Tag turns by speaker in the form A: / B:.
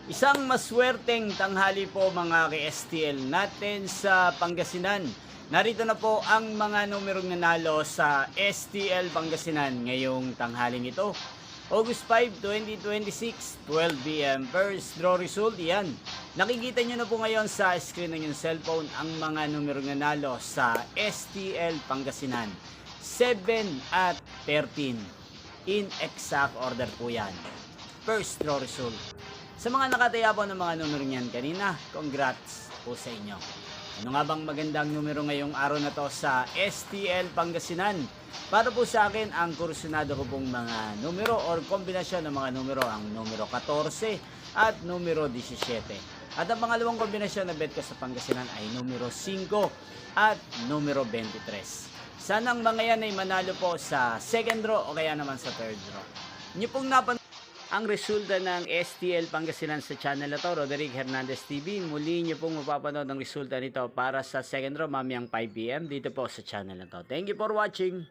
A: Isang maswerteng tanghali po mga ka-STL natin sa Pangasinan. Narito na po ang mga numerong nanalo sa STL Pangasinan ngayong tanghaling ito. August 5, 2026, 12 p.m. First draw result, yan. Nakikita nyo na po ngayon sa screen ng inyong cellphone ang mga numerong nanalo sa STL Pangasinan. 7 at 13. In exact order po yan. First draw result. Sa mga nakataya po ng mga numero niyan kanina, congrats po sa inyo. Ano nga bang magandang numero ngayong araw na to sa STL Pangasinan? Para po sa akin, ang kursunado ko pong mga numero or kombinasyon ng mga numero, ang numero 14 at numero 17. At ang pangalawang kombinasyon na bet ko sa Pangasinan ay numero 5 at numero 23. Sanang mga yan ay manalo po sa second draw o kaya naman sa third draw. Inyo pong ang resulta ng STL Pangasinan sa channel na to, Roderick Hernandez TV. Muli nyo pong mapapanood ang resulta nito para sa second draw mamayang 5 p.m. dito po sa channel na to. Thank you for watching.